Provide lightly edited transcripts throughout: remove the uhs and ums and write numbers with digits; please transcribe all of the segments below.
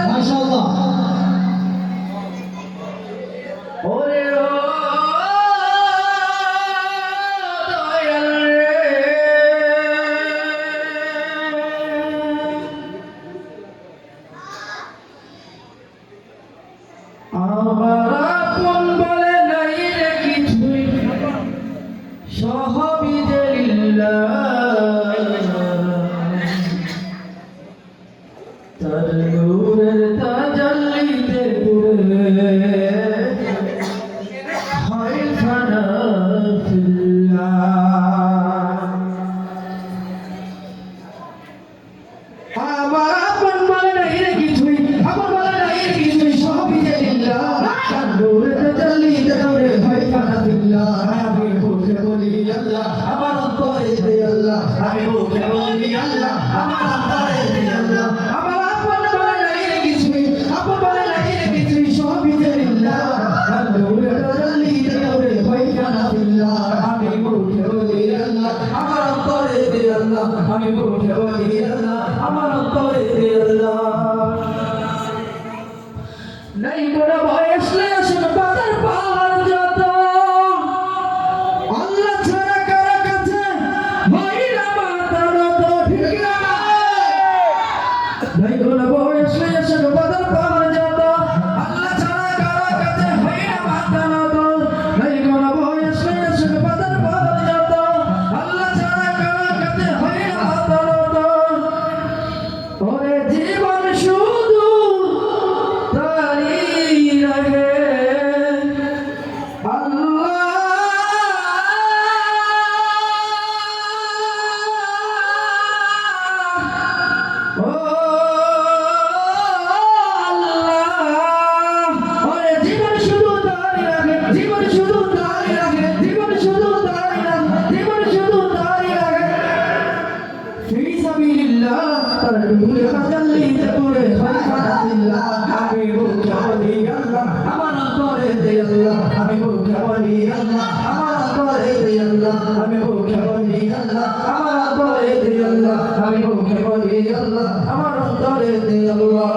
মাশাআল্লাহ। ওরে ও দয়াল রে, আমার আপন বলে নাই রে কিছুই, সবই যে লিল্লাহ। তার নূরের তাজাল্লিতে পুরে হয় ফানা ফিল্লাহ। আমার আপন বলে নাই রে কিছুই, আপন বলে নাই রে কিছুই, সবই যে লিল্লাহ। তার নূরের তাজাল্লিতে পুরে হয় ফানা ফিল্লাহ। আমি মুখে বলি আল্লাহ, আমার অন্তরে দে আল্লাহ। আমি মুখে বলি আল্লাহ, আমার অন্তরে দে আল্লাহ। আমার আপন বলে নাই রে কিছুই, আপন বলে নাই রে কিছুই, সবই যে লিল্লাহ। তার নূরের তাজাল্লিতে পুরে হয় ফানা ফিল্লাহ। আমি মুখে বলি আল্লাহ, আমার অন্তরে দে আল্লাহ। আমি মুখে বলি আল্লাহ, আমার অন্তরে দে আল্লাহ। নাই বড় বয়স লেশন বাজার পাওয়ার যত, আল্লাহ ছাড়া কারো কাছে হয় না মাতার মতো, ঠিক না? নাই বড় বয়স লেশন বাজার পাওয়ার যত, আল্লাহ ছাড়া কারো কাছে হয় না মাতার মতো। নাই বড় বয়স লেশন বাজার পাওয়ার যত, আল্লাহ ছাড়া কারো কাছে হয় না মাতার মতো। ওরে জীবন শুধু তারি লাগে আল্লাহ, ও আল্লাহ। ওরে জীবন শুধু তারি লাগে, জীবন শুধু তারি লাগে, জীবন শুধু তারি লাগে, জীবন শুধু তারি লাগে। ফি সাবিলিল্লাহ, তার নূরে তাজাল্লিতে পুরে হয় ফানা ফিল্লাহ। আমি মুখে বলি আল্লাহ, আমার অন্তরে দে আল্লাহ। আমি মুখে বলি আল্লাহ, আমার অন্তরে দে আল্লাহ। আমি মুখে বলি আল্লাহ, আমার অন্তরে দে আল্লাহ। আমি মুখে বলি আল্লাহ, আমার অন্তরে দে আল্লাহ।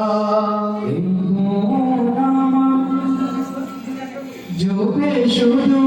জোবে শুধু